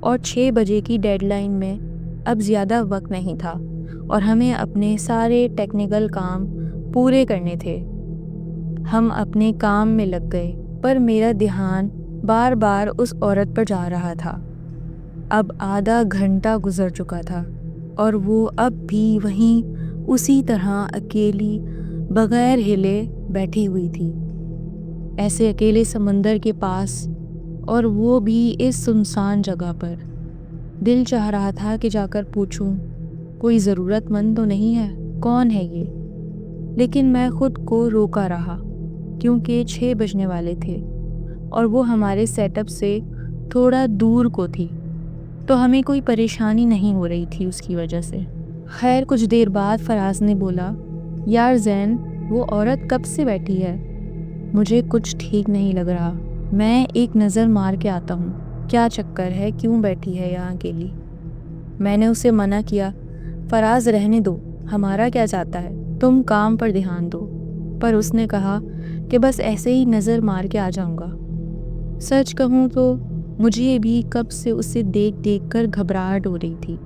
اور 6 بجے کی ڈیڈ لائن میں اب زیادہ وقت نہیں تھا اور ہمیں اپنے سارے ٹیکنیکل کام پورے کرنے تھے۔ ہم اپنے کام میں لگ گئے، پر میرا دھیان بار بار اس عورت پر جا رہا تھا۔ اب آدھا گھنٹہ گزر چکا تھا اور وہ اب بھی وہیں اسی طرح اکیلی بغیر ہلے بیٹھی ہوئی تھی، ایسے اکیلے سمندر کے پاس، اور وہ بھی اس سنسان جگہ پر۔ دل چاہ رہا تھا کہ جا کر پوچھوں، کوئی ضرورت مند تو نہیں ہے؟ کون ہے یہ؟ لیکن میں خود کو روکا رہا کیونکہ 6 بجنے والے تھے اور وہ ہمارے سیٹ اپ سے تھوڑا دور کو تھی، تو ہمیں کوئی پریشانی نہیں ہو رہی تھی اس کی وجہ سے۔ خیر کچھ دیر بعد فراز نے بولا، یار زین، وہ عورت کب سے بیٹھی ہے؟ مجھے کچھ ٹھیک نہیں لگ رہا، میں ایک نظر مار کے آتا ہوں، کیا چکر ہے، کیوں بیٹھی ہے یہاں اکیلی؟ میں نے اسے منع کیا، فراز رہنے دو، ہمارا کیا جاتا ہے، تم کام پر دھیان دو۔ پر اس نے کہا کہ بس ایسے ہی نظر مار کے آ جاؤں گا۔ سچ کہوں تو مجھے بھی کب سے اسے دیکھ دیکھ کر گھبراہٹ ہو رہی تھی،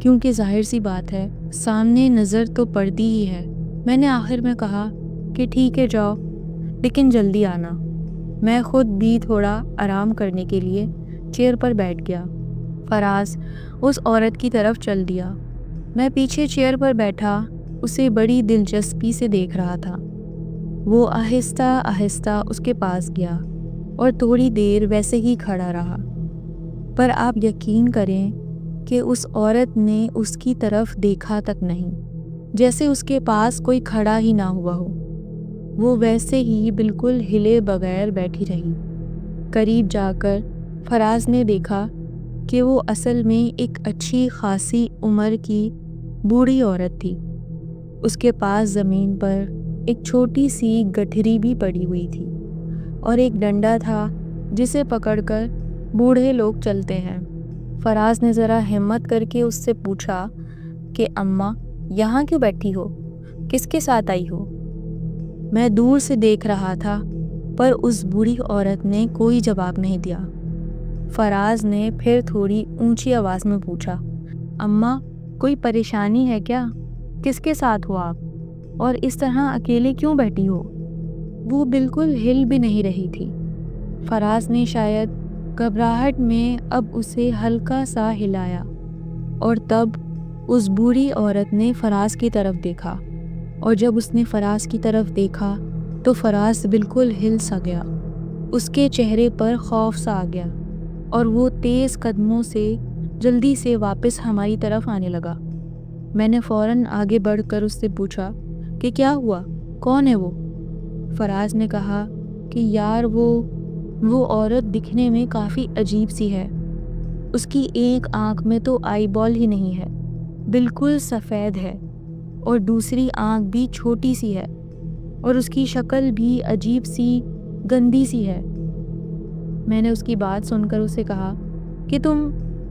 کیونکہ ظاہر سی بات ہے سامنے نظر تو پڑتی ہی ہے۔ میں نے آخر میں کہا کہ ٹھیک ہے جاؤ، لیکن جلدی آنا۔ میں خود بھی تھوڑا آرام کرنے کے لیے چیئر پر بیٹھ گیا۔ فراز اس عورت کی طرف چل دیا۔ میں پیچھے چیئر پر بیٹھا اسے بڑی دلچسپی سے دیکھ رہا تھا۔ وہ آہستہ آہستہ اس کے پاس گیا اور تھوڑی دیر ویسے ہی کھڑا رہا، پر آپ یقین کریں کہ اس عورت نے اس کی طرف دیکھا تک نہیں، جیسے اس کے پاس کوئی کھڑا ہی نہ ہوا ہو۔ وہ ویسے ہی بالکل ہلے بغیر بیٹھی رہی۔ قریب جا کر فراز نے دیکھا کہ وہ اصل میں ایک اچھی خاصی عمر کی بوڑھی عورت تھی۔ اس کے پاس زمین پر ایک چھوٹی سی گٹھری بھی پڑی ہوئی تھی اور ایک ڈنڈا تھا جسے پکڑ کر بوڑھے لوگ چلتے ہیں۔ فراز نے ذرا ہمت کر کے اس سے پوچھا کہ اماں یہاں کیوں بیٹھی ہو؟ کس کے ساتھ آئی ہو؟ میں دور سے دیکھ رہا تھا، پر اس بوڑھی عورت نے کوئی جواب نہیں دیا۔ فراز نے پھر تھوڑی اونچی آواز میں پوچھا، اماں کوئی پریشانی ہے کیا؟ کس کے ساتھ ہو آپ؟ اور اس طرح اکیلے کیوں بیٹھی ہو؟ وہ بالکل ہل بھی نہیں رہی تھی۔ فراز نے شاید گھبراہٹ میں اب اسے ہلکا سا ہلایا، اور تب اس بوڑھی عورت نے فراز کی طرف دیکھا، اور جب اس نے فراز کی طرف دیکھا تو فراز بالکل ہل سا گیا۔ اس کے چہرے پر خوف سا آ گیا اور وہ تیز قدموں سے جلدی سے واپس ہماری طرف آنے لگا۔ میں نے فوراً آگے بڑھ کر اس سے پوچھا کہ کیا ہوا، کون ہے وہ؟ فراز نے کہا کہ یار وہ عورت دکھنے میں کافی عجیب سی ہے۔ اس کی ایک آنکھ میں تو آئی بال ہی نہیں ہے، بالکل سفید ہے، اور دوسری آنکھ بھی چھوٹی سی ہے، اور اس کی شکل بھی عجیب سی گندی سی ہے۔ میں نے اس کی بات سن کر اسے کہا کہ تم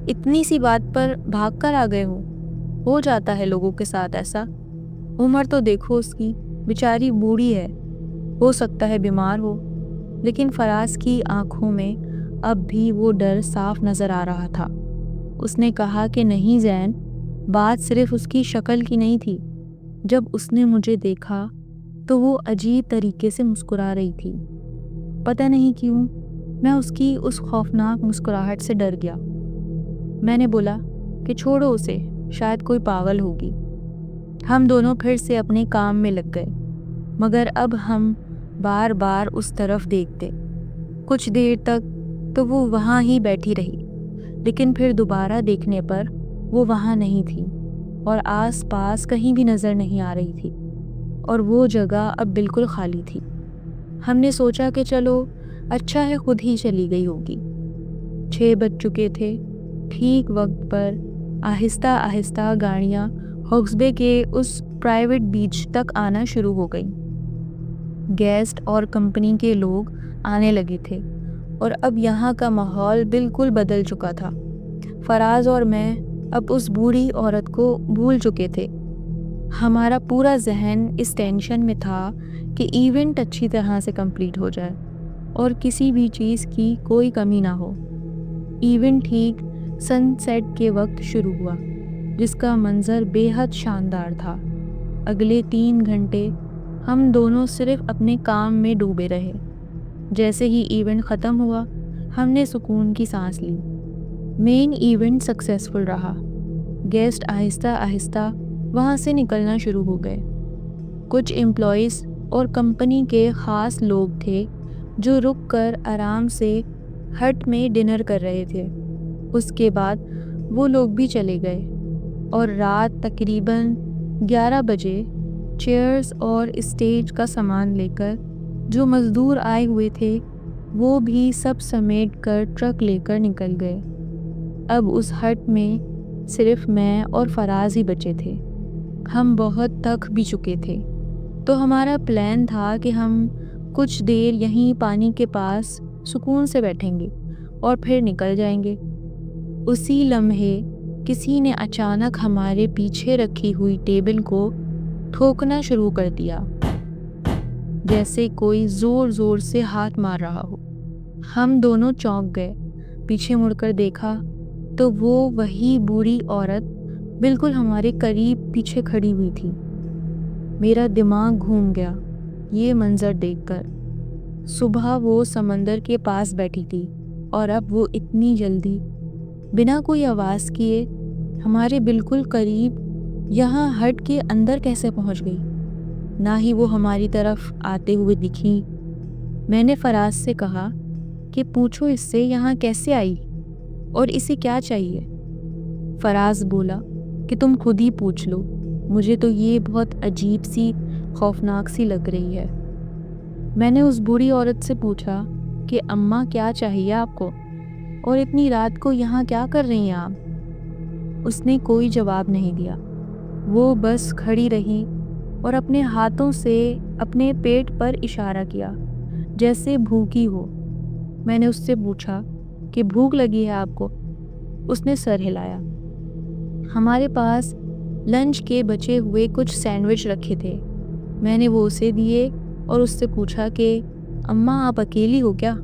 اتنی سی بات پر بھاگ کر آ گئے ہو جاتا ہے لوگوں کے ساتھ ایسا۔ عمر تو دیکھو اس کی، بیچاری بوڑھی ہے، ہو سکتا ہے بیمار ہو۔ لیکن فراز کی آنکھوں میں اب بھی وہ ڈر صاف نظر آ رہا تھا۔ اس نے کہا کہ نہیں زین، بات صرف اس کی شکل کی نہیں تھی۔ جب اس نے مجھے دیکھا تو وہ عجیب طریقے سے مسکرا رہی تھی۔ پتہ نہیں کیوں میں اس کی اس خوفناک مسکراہٹ سے ڈر گیا۔ میں نے بولا کہ چھوڑو اسے، شاید کوئی پاگل ہوگی۔ ہم دونوں پھر سے اپنے کام میں لگ گئے، مگر اب ہم بار بار اس طرف دیکھتے۔ کچھ دیر تک تو وہ وہاں ہی بیٹھی رہی، لیکن پھر دوبارہ دیکھنے پر وہ وہاں نہیں تھی اور آس پاس کہیں بھی نظر نہیں آ رہی تھی، اور وہ جگہ اب بالکل خالی تھی۔ ہم نے سوچا کہ چلو اچھا ہے خود ہی چلی گئی ہوگی۔ 6 بج چکے تھے۔ ٹھیک وقت پر آہستہ آہستہ گاڑیاں ہوکس بے کے اس پرائیویٹ بیچ تک آنا شروع ہو گئیں۔ گیسٹ اور کمپنی کے لوگ آنے لگے تھے اور اب یہاں کا ماحول بالکل بدل چکا تھا۔ فراز اور میں اب اس بوڑھی عورت کو بھول چکے تھے۔ ہمارا پورا ذہن اس ٹینشن میں تھا کہ ایونٹ اچھی طرح سے کمپلیٹ ہو جائے اور کسی بھی چیز کی کوئی کمی نہ ہو۔ ایونٹ ٹھیک سن سیٹ کے وقت شروع ہوا، جس کا منظر بے حد شاندار تھا۔ اگلے 3 گھنٹے ہم دونوں صرف اپنے کام میں ڈوبے رہے۔ جیسے ہی ایونٹ ختم ہوا، ہم نے سکون کی سانس لی۔ مین ایونٹ سکسیسفل رہا۔ گیسٹ آہستہ آہستہ وہاں سے نکلنا شروع ہو گئے۔ کچھ امپلائیز اور کمپنی کے خاص لوگ تھے جو رک کر آرام سے ہٹ میں ڈنر کر رہے تھے۔ اس کے بعد وہ لوگ بھی چلے گئے اور رات تقریباً 11 بجے چیئرز اور اسٹیج کا سامان لے کر جو مزدور آئے ہوئے تھے وہ بھی سب سمیٹ کر ٹرک لے کر نکل گئے۔ اب اس ہٹ میں صرف میں اور فراز ہی بچے تھے۔ ہم بہت تھک بھی چکے تھے، تو ہمارا پلان تھا کہ ہم کچھ دیر یہیں پانی کے پاس سکون سے بیٹھیں گے اور پھر نکل جائیں گے۔ اسی لمحے کسی نے اچانک ہمارے پیچھے رکھی ہوئی ٹیبل کو ٹھوکنا شروع کر دیا، جیسے کوئی زور زور سے ہاتھ مار رہا ہو۔ ہم دونوں چونک گئے، پیچھے مڑ کر دیکھا تو وہ وہی بوڑھی عورت بالکل ہمارے قریب پیچھے کھڑی ہوئی تھی۔ میرا دماغ گھوم گیا یہ منظر دیکھ کر۔ صبح وہ سمندر کے پاس بیٹھی تھی اور اب وہ اتنی جلدی بنا کوئی آواز کیے ہمارے بالکل قریب یہاں ہٹ کے اندر کیسے پہنچ گئی؟ نہ ہی وہ ہماری طرف آتے ہوئے دکھی۔ میں نے فراز سے کہا کہ پوچھو اس سے یہاں کیسے آئی اور اسے کیا چاہیے؟ فراز بولا کہ تم خود ہی پوچھ لو، مجھے تو یہ بہت عجیب سی خوفناک سی لگ رہی ہے۔ میں نے اس بوڑھی عورت سے پوچھا کہ اماں کیا چاہیے آپ کو، اور اتنی رات کو یہاں کیا کر رہی ہیں آپ؟ اس نے کوئی جواب نہیں دیا، وہ بس کھڑی رہی اور اپنے ہاتھوں سے اپنے پیٹ پر اشارہ کیا جیسے بھوکی ہو۔ میں نے اس سے پوچھا کہ بھوک لگی ہے آپ کو؟ اس نے سر ہلایا۔ ہمارے پاس لنچ کے بچے ہوئے کچھ سینڈوچ رکھے تھے، میں نے وہ اسے دیے اور اس سے پوچھا کہ اماں آپ اکیلی ہو کیا؟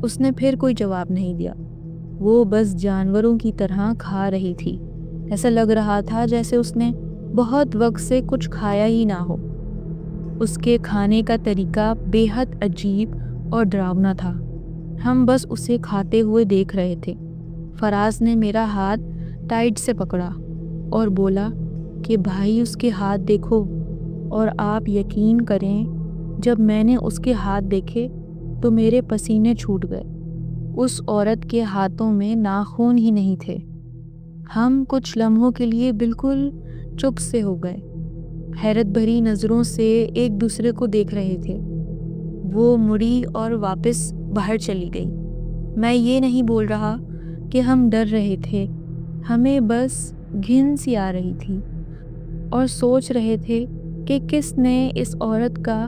اس نے پھر کوئی جواب نہیں دیا، وہ بس جانوروں کی طرح کھا رہی تھی۔ ایسا لگ رہا تھا جیسے اس نے بہت وقت سے کچھ کھایا ہی نہ ہو۔ اس کے کھانے کا طریقہ بے حد عجیب اور ڈراؤنا تھا۔ ہم بس اسے کھاتے ہوئے دیکھ رہے تھے۔ فراز نے میرا ہاتھ ٹائٹ سے پکڑا اور بولا کہ بھائی اس کے ہاتھ دیکھو، اور آپ یقین کریں جب میں نے اس کے ہاتھ دیکھے تو میرے پسینے چھوٹ گئے۔ اس عورت کے ہاتھوں میں ناخن ہی نہیں تھے۔ ہم کچھ لمحوں کے لیے بالکل چپ سے ہو گئے، حیرت بھری نظروں سے ایک دوسرے کو دیکھ رہے تھے۔ وہ مڑی اور واپس باہر چلی گئی۔ میں یہ نہیں بول رہا کہ ہم ڈر رہے تھے، ہمیں بس گھن سی آ رہی تھی اور سوچ رہے تھے کہ کس نے اس عورت کا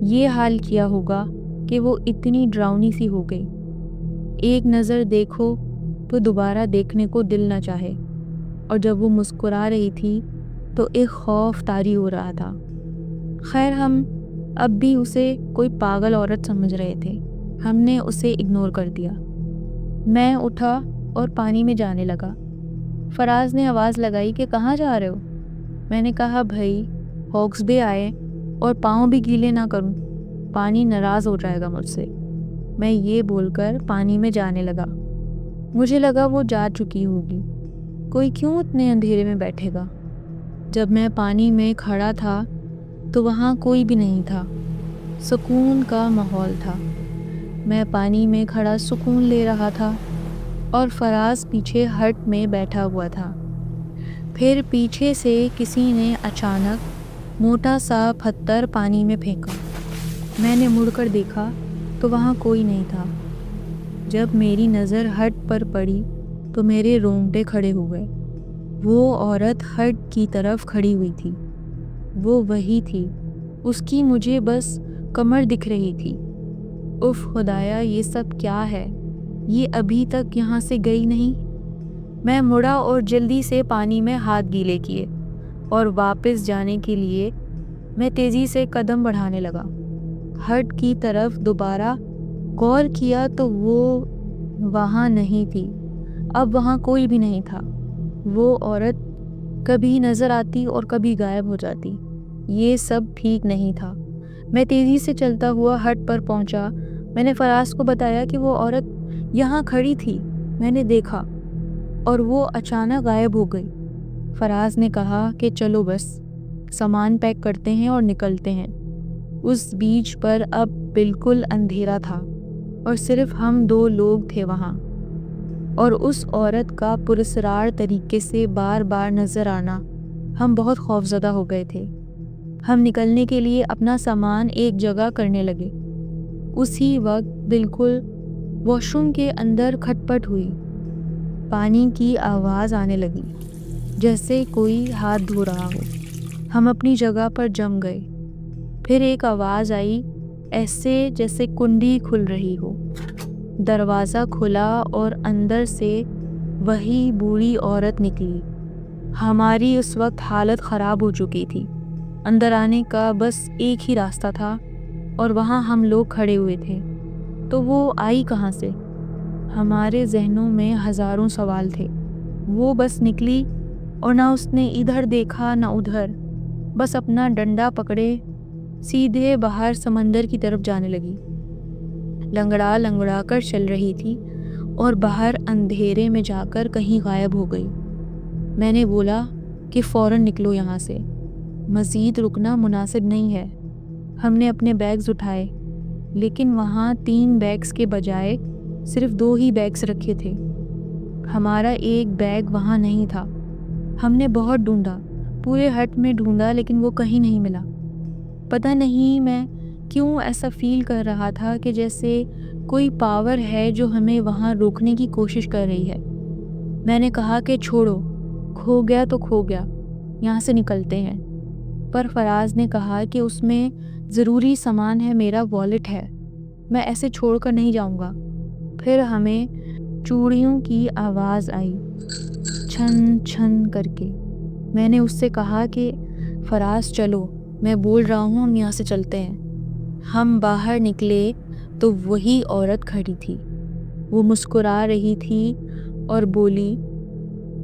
یہ حال کیا ہوگا کہ وہ اتنی ڈراؤنی سی ہو گئی۔ ایک نظر دیکھو تو دوبارہ دیکھنے کو دل نہ چاہے، اور جب وہ مسکرا رہی تھی تو ایک خوف طاری ہو رہا تھا۔ خیر ہم اب بھی اسے کوئی پاگل عورت سمجھ رہے تھے، ہم نے اسے اگنور کر دیا۔ میں اٹھا اور پانی میں جانے لگا۔ فراز نے آواز لگائی کہ کہاں جا رہے ہو؟ میں نے کہا بھائی ہاکس بے آئے اور پاؤں بھی گیلے نہ کروں، پانی ناراض ہو جائے گا مجھ سے۔ میں یہ بول کر پانی میں جانے لگا۔ مجھے لگا وہ جا چکی ہوگی، کوئی کیوں اتنے اندھیرے میں بیٹھے گا؟ جب میں پانی میں کھڑا تھا تو وہاں کوئی بھی نہیں تھا، سکون کا ماحول تھا۔ میں پانی میں کھڑا سکون لے رہا تھا اور فراز پیچھے ہٹ میں بیٹھا ہوا تھا۔ پھر پیچھے سے کسی نے اچانک موٹا سا پتھر پانی میں پھینکا۔ میں نے مڑ کر دیکھا تو وہاں کوئی نہیں تھا۔ جب میری نظر ہٹ پر پڑی تو میرے رونگٹے کھڑے ہو گئے۔ وہ عورت ہٹ کی طرف کھڑی ہوئی تھی، وہ وہی تھی، اس کی مجھے بس کمر دکھ رہی تھی۔ اف خدایا یہ سب کیا ہے، یہ ابھی تک یہاں سے گئی نہیں؟ میں مڑا اور جلدی سے پانی میں ہاتھ گیلے کیے اور واپس جانے کے لیے میں تیزی سے قدم بڑھانے لگا۔ ہٹ کی طرف دوبارہ غور کیا تو وہ وہاں نہیں تھی، اب وہاں کوئی بھی نہیں تھا۔ وہ عورت کبھی نظر آتی اور کبھی غائب ہو جاتی۔ یہ سب ٹھیک نہیں تھا۔ میں تیزی سے چلتا ہوا ہٹ پر پہنچا۔ میں نے فراز کو بتایا کہ وہ عورت یہاں کھڑی تھی، میں نے دیکھا، اور وہ اچانک غائب ہو گئی۔ فراز نے کہا کہ چلو بس سامان پیک کرتے ہیں اور نکلتے ہیں۔ اس بیچ پر اب بالکل اندھیرا تھا اور صرف ہم 2 لوگ تھے وہاں، اور اس عورت کا پراسرار طریقے سے بار بار نظر آنا۔ ہم بہت خوفزدہ ہو گئے تھے۔ ہم نکلنے کے لیے اپنا سامان ایک جگہ کرنے لگے۔ اسی وقت بالکل واش روم کے اندر کھٹپٹ ہوئی۔ پانی کی آواز آنے لگی، جیسے کوئی ہاتھ دھو رہا ہو۔ ہم اپنی جگہ پر جم گئے۔ پھر ایک آواز آئی، ایسے جیسے کنڈی کھل رہی ہو۔ دروازہ کھلا اور اندر سے وہی بوڑھی عورت نکلی۔ ہماری اس وقت حالت خراب ہو چکی تھی۔ اندر آنے کا بس ایک ہی راستہ تھا اور وہاں ہم لوگ کھڑے ہوئے تھے۔ تو وہ آئی کہاں سے؟ ہمارے ذہنوں میں ہزاروں سوال تھے۔ وہ بس نکلی اور نہ اس نے ادھر دیکھا نہ ادھر، بس اپنا ڈنڈا پکڑے سیدھے باہر سمندر کی طرف جانے لگی۔ لنگڑا لنگڑا کر چل رہی تھی اور باہر اندھیرے میں جا کر کہیں غائب ہو گئی۔ میں نے بولا کہ فوراً نکلو یہاں سے، مزید رکنا مناسب نہیں ہے۔ ہم نے اپنے بیگز اٹھائے، لیکن وہاں 3 بیگز کے بجائے صرف 2 ہی بیگز رکھے تھے۔ ہمارا ایک بیگ وہاں نہیں تھا۔ ہم نے بہت ڈھونڈا، پورے ہٹ میں ڈھونڈا، لیکن وہ کہیں نہیں ملا۔ پتہ نہیں میں کیوں ایسا فیل کر رہا تھا کہ جیسے کوئی پاور ہے جو ہمیں وہاں روکنے کی کوشش کر رہی ہے۔ میں نے کہا کہ چھوڑو، کھو گیا تو کھو گیا، یہاں سے نکلتے ہیں۔ پر فراز نے کہا کہ اس میں ضروری سامان ہے، میرا والیٹ ہے، میں ایسے چھوڑ کر نہیں جاؤں گا۔ پھر ہمیں چوڑیوں کی آواز آئی، چھن چھن کر کے۔ میں نے اس سے کہا کہ فراز چلو، میں بول رہا ہوں، ہم یہاں سے چلتے ہیں۔ ہم باہر نکلے تو وہی عورت کھڑی تھی۔ وہ مسکرا رہی تھی اور بولی،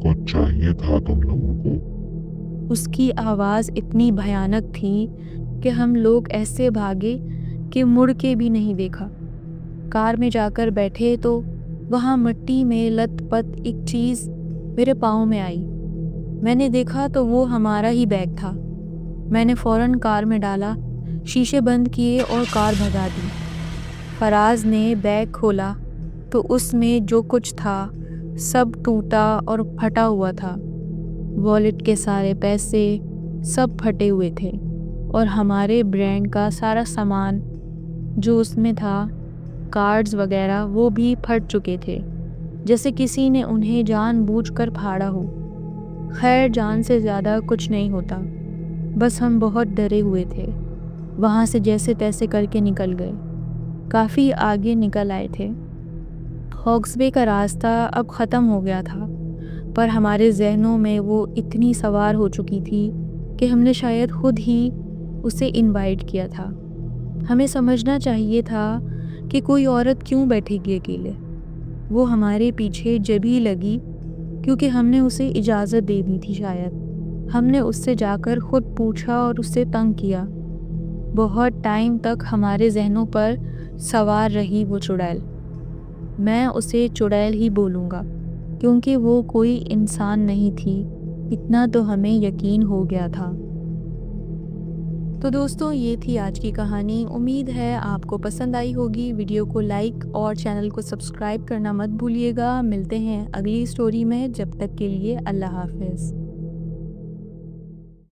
کچھ چاہیے تھا تم لوگوں کو؟ اس کی آواز اتنی بھیانک تھی کہ ہم لوگ ایسے بھاگے کہ مڑ کے بھی نہیں دیکھا۔ کار میں جا کر بیٹھے تو وہاں مٹی میں لت پت ایک چیز میرے پاؤں میں آئی۔ میں نے دیکھا تو وہ ہمارا ہی بیگ تھا۔ میں نے فوراً کار میں ڈالا، شیشے بند کیے اور کار بھگا دی۔ فراز نے بیگ کھولا تو اس میں جو کچھ تھا سب ٹوٹا اور پھٹا ہوا تھا۔ والیٹ کے سارے پیسے سب پھٹے ہوئے تھے اور ہمارے برانڈ کا سارا سامان جو اس میں تھا، کارڈز وغیرہ، وہ بھی پھٹ چکے تھے، جیسے کسی نے انہیں جان بوجھ کر پھاڑا ہو۔ خیر، جان سے زیادہ کچھ نہیں ہوتا، بس ہم بہت ڈرے ہوئے تھے۔ وہاں سے جیسے تیسے کر کے نکل گئے۔ کافی آگے نکل آئے تھے۔ ہاکس بے کا راستہ اب ختم ہو گیا تھا، پر ہمارے ذہنوں میں وہ اتنی سوار ہو چکی تھی کہ ہم نے شاید خود ہی اسے انوائٹ کیا تھا۔ ہمیں سمجھنا چاہیے تھا کہ کوئی عورت کیوں بیٹھے گی اکیلے۔ وہ ہمارے پیچھے جبھی لگی کیونکہ ہم نے اسے اجازت دے دی تھی شاید۔ ہم نے اس سے جا کر خود پوچھا اور اسے تنگ کیا۔ بہت ٹائم تک ہمارے ذہنوں پر سوار رہی وہ چڑیل۔ میں اسے چڑیل ہی بولوں گا کیونکہ وہ کوئی انسان نہیں تھی، اتنا تو ہمیں یقین ہو گیا تھا۔ تو دوستوں، یہ تھی آج کی کہانی۔ امید ہے آپ کو پسند آئی ہوگی۔ ویڈیو کو لائک اور چینل کو سبسکرائب کرنا مت بھولیے گا۔ ملتے ہیں اگلی سٹوری میں، جب تک کے لیے اللہ حافظ۔